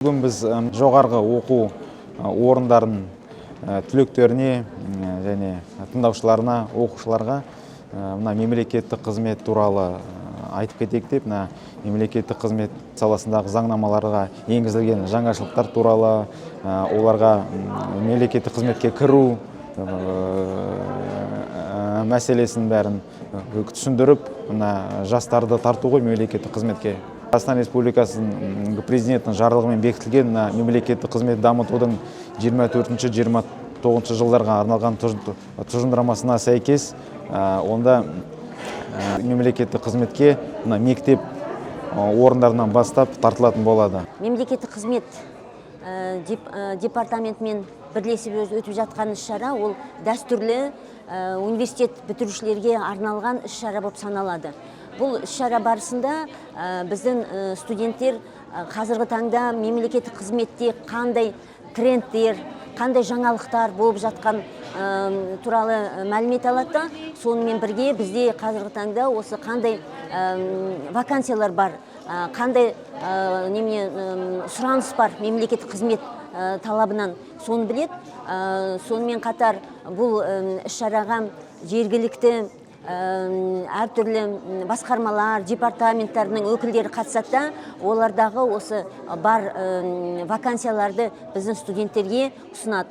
Бүгін біз жоғарғы оқу орындарының түлектеріне және тыңдаушыларына, оқушыларға мына мемлекеттік қызмет туралы айтып кетейік деп, мемлекеттік қызмет саласындағы заңнамаларға енгізілген жаңашылықтар туралы, оларға мемлекеттік қызметке кіру мәселесін бәрін түсіндіріп, жастарды тартуға мемлекеттік қызметке. Қазақстан Республикасының президентінің жарлығымен бекітілген мемлекеттік қызмет дамытудың 24-29 жылдарға арналған тұжырымдамасына сәйкес, онда мемлекеттік қызметке мектеп орындарынан бастап тартылатын болады. Мемлекеттік қызмет департаментімен бірлесіп өтіп жатқан іс-шара ол дәстүрлі университет бітірушілерге арналған іс-шара болып саналады. Бұл іс-шара барысында біздің студенттер қазіргі таңда мемлекеттік қызметте қандай трендтер, қандай жаңалықтар болып жатқан туралы мәлімет алады. Сонымен бірге бізде қазіргі таңда осы қандай вакансиялар бар, қандай сұраныс бар мемлекеттік қызмет талабынан соны білет. Сонымен қатар бұл іс-шараға жергілікті әртүрлі басқармалар, департаменттарының өкілдері қатысады. Олардағы осы бар вакансияларды біздің студенттерге ұсынады.